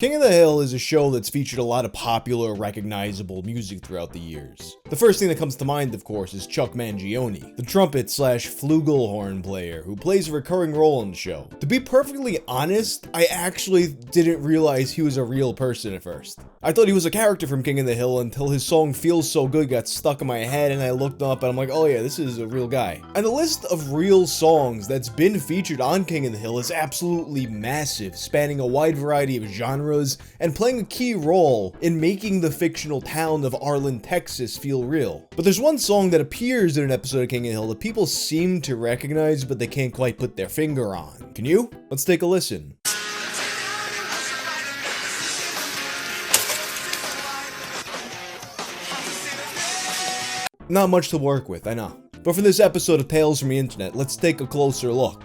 King of the Hill is a show that's featured a lot of popular, recognizable music throughout the years. The first thing that comes to mind, of course, is Chuck Mangione, the trumpet/flugelhorn player who plays a recurring role in the show. To be perfectly honest, I actually didn't realize he was a real person at first. I thought he was a character from King of the Hill until his song Feels So Good got stuck in my head and I looked up and I'm like, oh yeah, this is a real guy. And the list of real songs that's been featured on King of the Hill is absolutely massive, spanning a wide variety of genres and playing a key role in making the fictional town of Arlen, Texas feel real. But there's one song that appears in an episode of King of the Hill that people seem to recognize, but they can't quite put their finger on. Can you? Let's take a listen. Not much to work with, I know. But for this episode of Tales from the Internet, let's take a closer look.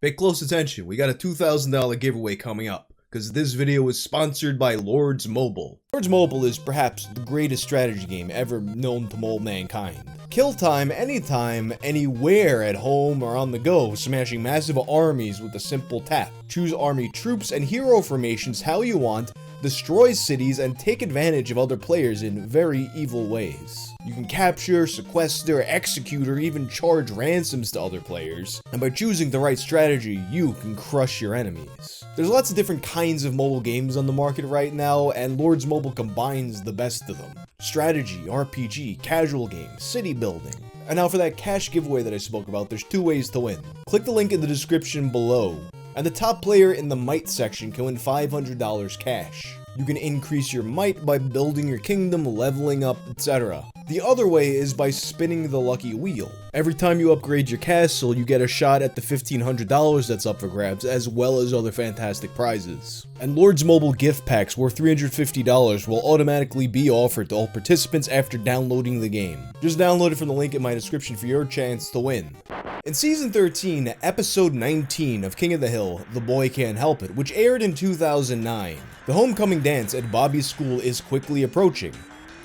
Pay close attention, we got a $2,000 giveaway coming up, because this video is sponsored by Lords Mobile. Lords Mobile is perhaps the greatest strategy game ever known to mold mankind. Kill time, anytime, anywhere, at home or on the go, smashing massive armies with a simple tap. Choose army troops and hero formations how you want, destroy cities, and take advantage of other players in very evil ways. You can capture, sequester, execute, or even charge ransoms to other players, and by choosing the right strategy, you can crush your enemies. There's lots of different kinds of mobile games on the market right now, and Lords Mobile combines the best of them. Strategy, RPG, casual games, city building. And now for that cash giveaway that I spoke about, there's two ways to win. Click the link in the description below, and the top player in the might section can win $500 cash. You can increase your might by building your kingdom, leveling up, etc. The other way is by spinning the lucky wheel. Every time you upgrade your castle, you get a shot at the $1,500 that's up for grabs, as well as other fantastic prizes. And Lords Mobile gift packs worth $350 will automatically be offered to all participants after downloading the game. Just download it from the link in my description for your chance to win. In Season 13, Episode 19 of King of the Hill, The Boy Can't Help It, which aired in 2009, the homecoming dance at Bobby's school is quickly approaching,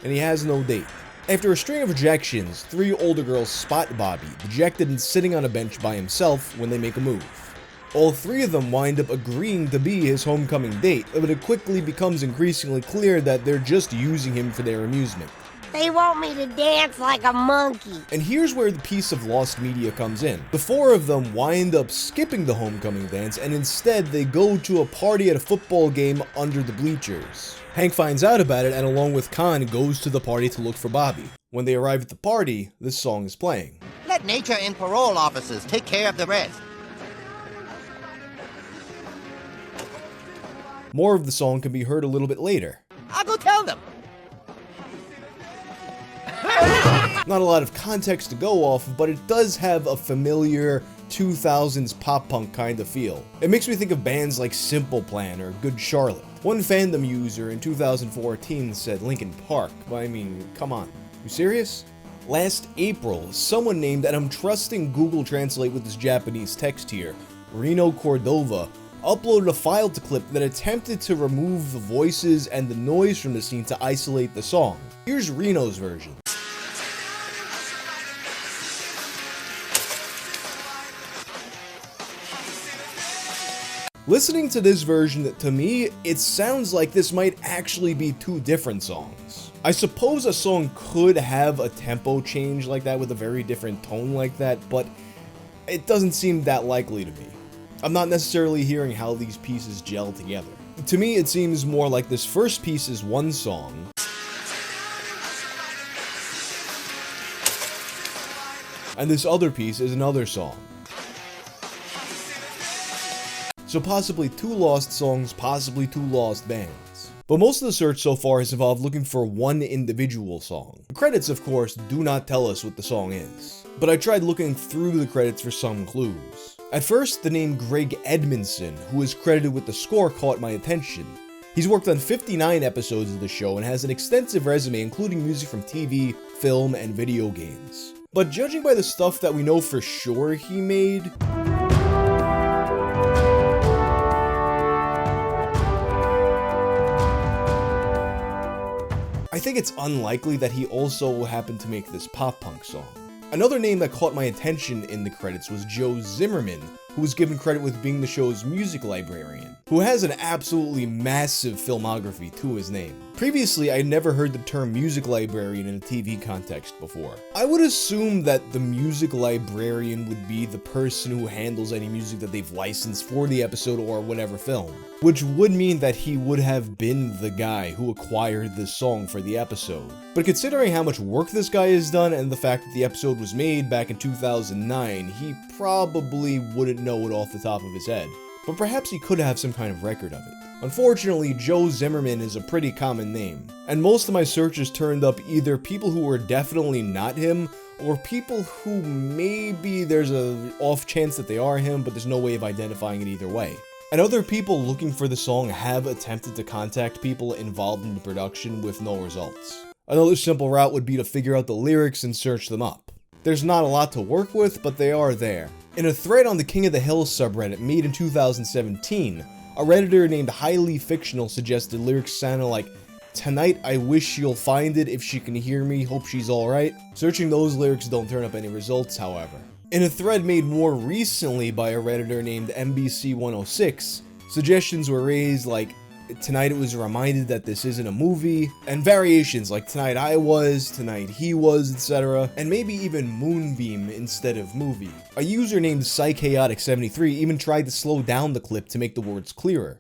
and he has no date. After a string of rejections, three older girls spot Bobby, dejected and sitting on a bench by himself when they make a move. All three of them wind up agreeing to be his homecoming date, but it quickly becomes increasingly clear that they're just using him for their amusement. They want me to dance like a monkey. And here's where the piece of lost media comes in. The four of them wind up skipping the homecoming dance, and instead they go to a party at a football game under the bleachers. Hank finds out about it and along with Khan goes to the party to look for Bobby. When they arrive at the party, this song is playing. Let nature and parole officers take care of the rest. More of the song can be heard a little bit later. I'll go tell them. Not a lot of context to go off of, but it does have a familiar 2000s pop punk kind of feel. It makes me think of bands like Simple Plan or Good Charlotte. One Fandom user in 2014 said Linkin Park, but I mean, come on, you serious? Last April, someone named, and I'm trusting Google Translate with this Japanese text here, Reno Cordova, uploaded a file to clip that attempted to remove the voices and the noise from the scene to isolate the song. Here's Reno's version. Listening to this version, to me, it sounds like this might actually be two different songs. I suppose a song could have a tempo change like that with a very different tone like that, but it doesn't seem that likely to me. I'm not necessarily hearing how these pieces gel together. To me, it seems more like this first piece is one song, and this other piece is another song. So possibly two lost songs, possibly two lost bands. But most of the search so far has involved looking for one individual song. The credits, of course, do not tell us what the song is, but I tried looking through the credits for some clues. At first, the name Greg Edmondson, who is credited with the score, caught my attention. He's worked on 59 episodes of the show and has an extensive resume including music from TV, film, and video games. But judging by the stuff that we know for sure he made, I think it's unlikely that he also happened to make this pop punk song. Another name that caught my attention in the credits was Joe Zimmerman, who was given credit with being the show's music librarian, who has an absolutely massive filmography to his name. Previously, I'd never heard the term music librarian in a TV context before. I would assume that the music librarian would be the person who handles any music that they've licensed for the episode or whatever film, which would mean that he would have been the guy who acquired this song for the episode. But considering how much work this guy has done and the fact that the episode was made back in 2009, he probably wouldn't know it off the top of his head. But perhaps he could have some kind of record of it. Unfortunately, Joe Zimmerman is a pretty common name, and most of my searches turned up either people who were definitely not him, or people who maybe there's a off chance that they are him, but there's no way of identifying it either way. And other people looking for the song have attempted to contact people involved in the production with no results. Another simple route would be to figure out the lyrics and search them up. There's not a lot to work with, but they are there. In a thread on the King of the Hill subreddit made in 2017, a redditor named Highly Fictional suggested lyrics sounding like, "Tonight I wish you'll find it, if she can hear me, hope she's alright." Searching those lyrics don't turn up any results, however. In a thread made more recently by a redditor named MBC106, suggestions were raised like, "Tonight it was reminded that this isn't a movie," and variations like "Tonight I was," "Tonight he was," etc., and maybe even "Moonbeam" instead of "movie." A user named Psychaotic73 even tried to slow down the clip to make the words clearer.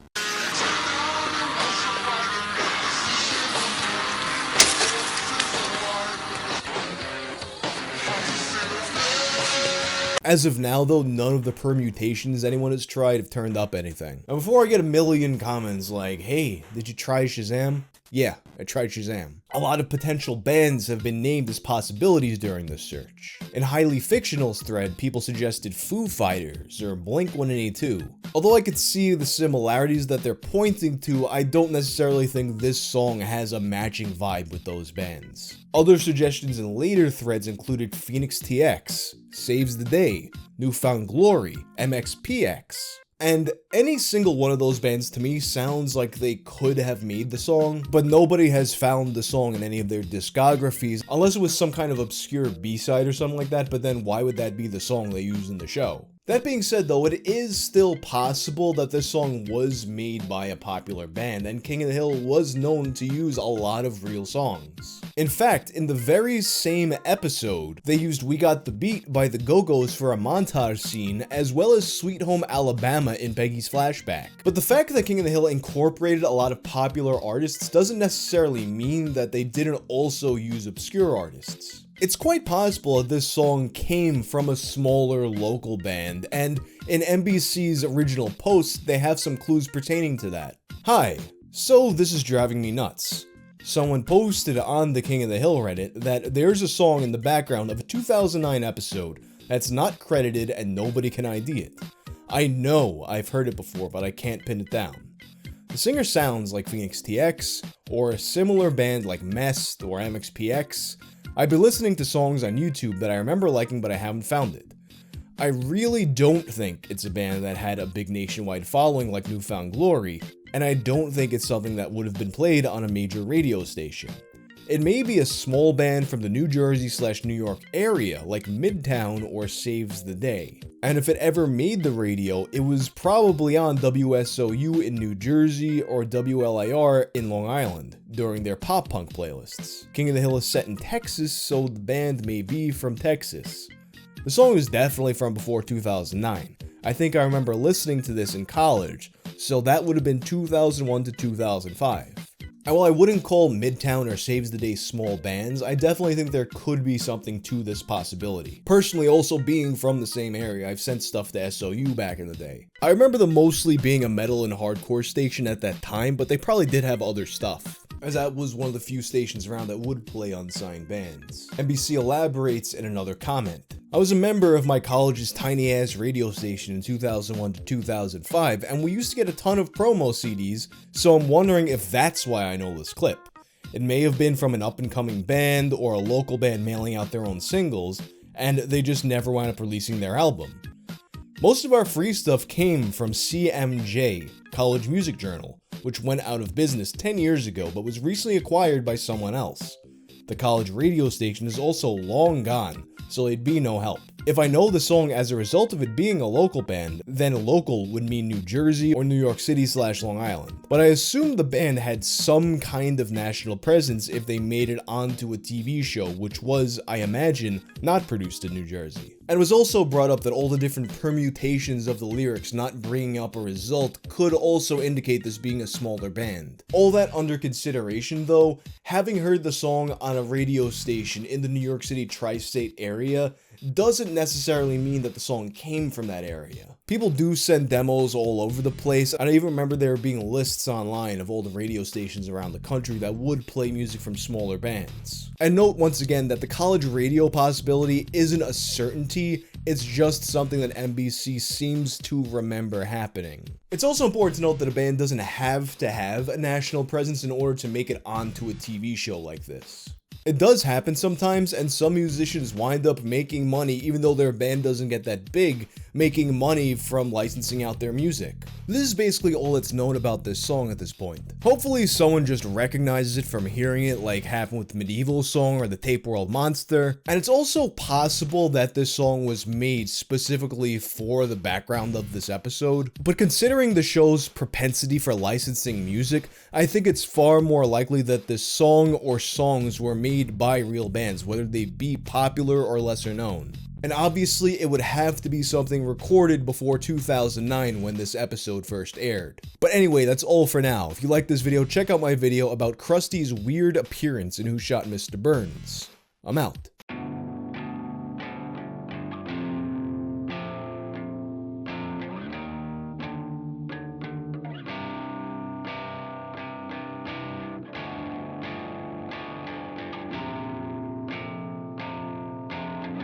As of now though, none of the permutations anyone has tried have turned up anything. And before I get a million comments like, "Hey, did you try Shazam?" Yeah, I tried Shazam. A lot of potential bands have been named as possibilities during this search. In Highly Fictional's thread, people suggested Foo Fighters or Blink-182. Although I could see the similarities that they're pointing to, I don't necessarily think this song has a matching vibe with those bands. Other suggestions in later threads included Phoenix TX, Saves the Day, Newfound Glory, MXPX. And any single one of those bands to me sounds like they could have made the song, but nobody has found the song in any of their discographies, unless it was some kind of obscure B-side or something like that, but then why would that be the song they used in the show? That being said though, it is still possible that this song was made by a popular band, and King of the Hill was known to use a lot of real songs. In fact, in the very same episode, they used We Got the Beat by the Go-Go's for a montage scene, as well as Sweet Home Alabama in Peggy's flashback. But the fact that King of the Hill incorporated a lot of popular artists doesn't necessarily mean that they didn't also use obscure artists. It's quite possible that this song came from a smaller local band, and in NBC's original post, they have some clues pertaining to that. Hi, so this is driving me nuts. Someone posted on the King of the Hill Reddit that there's a song in the background of a 2009 episode that's not credited and nobody can ID it. I know I've heard it before, but I can't pin it down. The singer sounds like Phoenix TX, or a similar band like Mest or MXPX. I've been listening to songs on YouTube that I remember liking, but I haven't found it. I really don't think it's a band that had a big nationwide following like Newfound Glory, and I don't think it's something that would have been played on a major radio station. It may be a small band from the New Jersey/New York area like Midtown or Saves the Day. And if it ever made the radio, it was probably on WSOU in New Jersey or WLIR in Long Island during their pop punk playlists. King of the Hill is set in Texas, so the band may be from Texas. The song is definitely from before 2009. I think I remember listening to this in college, so that would have been 2001 to 2005. And while I wouldn't call Midtown or Saves the Day small bands, I definitely think there could be something to this possibility. Personally, also being from the same area, I've sent stuff to SOU back in the day. I remember them mostly being a metal and hardcore station at that time, but they probably did have other stuff, as that was one of the few stations around that would play unsigned bands. NBC elaborates in another comment. I was a member of my college's tiny-ass radio station in 2001 to 2005, and we used to get a ton of promo CDs, so I'm wondering if that's why I know this clip. It may have been from an up-and-coming band or a local band mailing out their own singles, and they just never wound up releasing their album. Most of our free stuff came from CMJ, College Music Journal, which went out of business 10 years ago but was recently acquired by someone else. The college radio station is also long gone, so it'd be no help. If I know the song as a result of it being a local band, then local would mean New Jersey or New York City / Long Island. But I assume the band had some kind of national presence if they made it onto a TV show, which was, I imagine, not produced in New Jersey. And it was also brought up that all the different permutations of the lyrics not bringing up a result could also indicate this being a smaller band. All that under consideration though, having heard the song on a radio station in the New York City tri-state area doesn't necessarily mean that the song came from that area. People do send demos all over the place, and I even remember there being lists online of all the radio stations around the country that would play music from smaller bands. And note once again that the college radio possibility isn't a certainty, it's just something that NBC seems to remember happening. It's also important to note that a band doesn't have to have a national presence in order to make it onto a TV show like this. It does happen sometimes, and some musicians wind up making money even though their band doesn't get that big, making money from licensing out their music. This is basically all that's known about this song at this point. Hopefully someone just recognizes it from hearing it like happened with the Medieval song or the Tape World Monster, and it's also possible that this song was made specifically for the background of this episode, but considering the show's propensity for licensing music, I think it's far more likely that this song or songs were made by real bands, whether they be popular or lesser known. And obviously it would have to be something recorded before 2009 when this episode first aired. But anyway, that's all for now. If you like this video, check out my video about Krusty's weird appearance in Who Shot Mr. Burns. I'm out.